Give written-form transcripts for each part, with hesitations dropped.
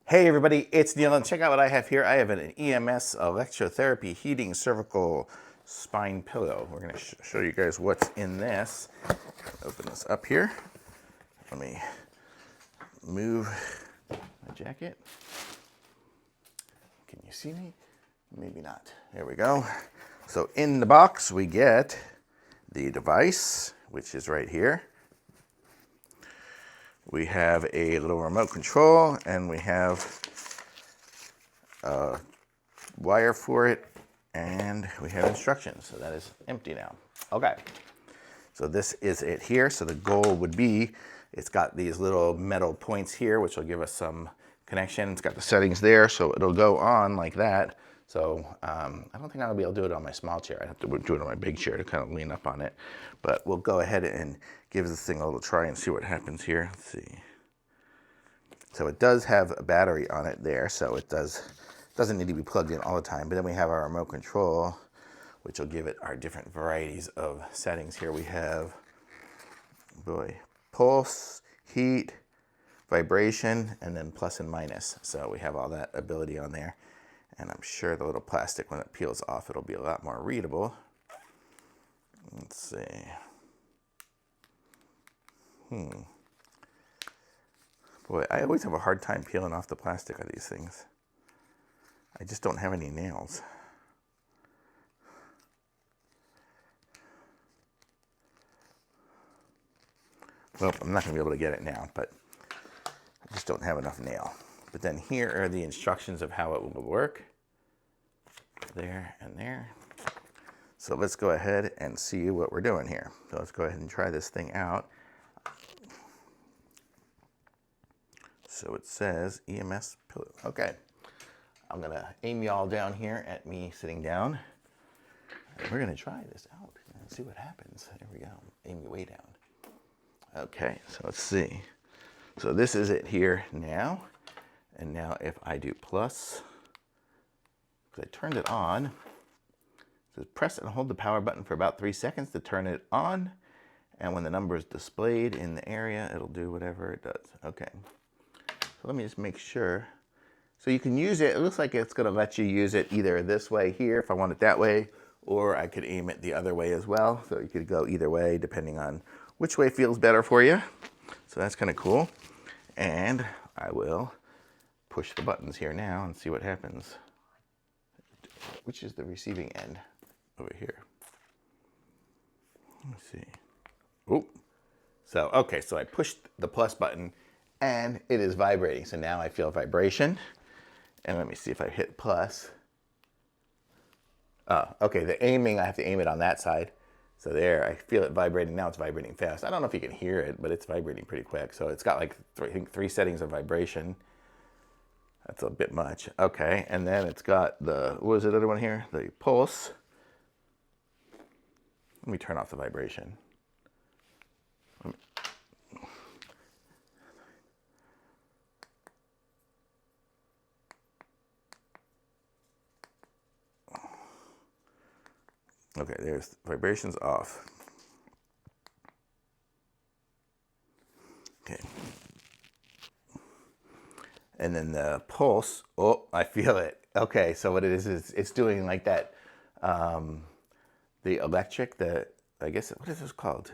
Hey everybody, it's Neil, and check out what I have here. I have an EMS electrotherapy heating cervical spine pillow. We're going to show you guys what's in this. Open this up here. Let me move my jacket. Can you see me? Maybe not. There we go. So in the box we get the device, which is right here. We have a little remote control, and we have a wire for it, and we have instructions. So that is empty now. Okay, so this is it here. So the goal would be, it's got these little metal points here, which will give us some connection. It's got the settings there, so it'll go on like that. So I don't think I'll be able to do it on my small chair. I have to do it on my big chair to kind of lean up on it. But we'll go ahead and give this thing a little try and see what happens here. Let's see. So it does have a battery on it there, so it doesn't need to be plugged in all the time. But then we have our remote control, which will give it our different varieties of settings. Here we have, pulse, heat, vibration, and then plus and minus. So we have all that ability on there. And I'm sure the little plastic, when it peels off, it'll be a lot more readable. Let's see. Boy, I always have a hard time peeling off the plastic of these things. I just don't have any nails. Well, I'm not going to be able to get it now, but I just don't have enough nail. But then here are the instructions of how it will work. There and there. So let's go ahead and see what we're doing here. So let's go ahead and try this thing out. So it says EMS pillow. Okay. I'm going to aim y'all down here at me sitting down. And we're going to try this out and see what happens. There we go. Aim you way down. Okay, so let's see. So this is it here now. And now if I do plus, because I turned it on, it says press and hold the power button for about 3 seconds to turn it on. And when the number is displayed in the area, it'll do whatever it does. Okay. So let me just make sure. So you can use it. It looks like it's going to let you use it either this way here, if I want it that way, or I could aim it the other way as well. So you could go either way, depending on which way feels better for you. So that's kind of cool. And I will push the buttons here now and see what happens. Which is the receiving end over here. Let's see. Oh, so okay, so I pushed the plus button and it is vibrating. So now I feel vibration. And let me see if I hit plus. Oh, okay, the aiming, I have to aim it on that side. So there, I feel it vibrating. Now it's vibrating fast. I don't know if you can hear it, but it's vibrating pretty quick. So it's got like I think 3 settings of vibration. That's a bit much. Okay, and then it's got the, what was the other one here? The pulse. Let me turn off the vibration. Okay, there's vibrations off. Okay. And then the pulse, oh, I feel it. Okay, so what it is it's doing like that, the electric, I guess, what is this called?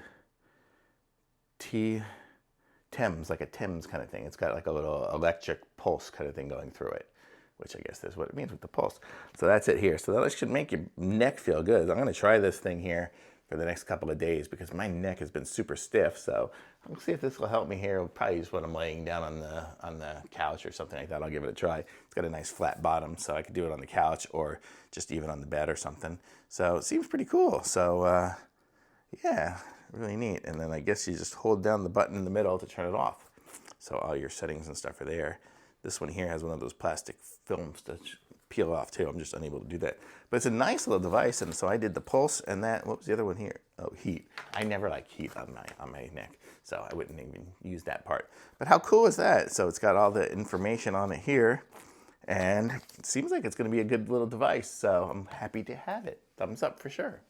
TEMS, like a TEMS kind of thing. It's got like a little electric pulse kind of thing going through it, which I guess is what it means with the pulse. So that's it here. So that should make your neck feel good. I'm going to try this thing here for the next couple of days because my neck has been super stiff. So I'll see if this will help me here. Probably just when I'm laying down on the couch or something like that, I'll give it a try. It's got a nice flat bottom, so I could do it on the couch or just even on the bed or something. So it seems pretty cool. So yeah, really neat. And then I guess you just hold down the button in the middle to turn it off. So all your settings and stuff are there. This one here has one of those plastic films to peel off too. I'm just unable to do that. But it's a nice little device, and so I did the pulse and that. What was the other one here? Oh, heat. I never like heat on my neck, so I wouldn't even use that part. But how cool is that? So it's got all the information on it here, and it seems like it's going to be a good little device. So I'm happy to have it. Thumbs up for sure.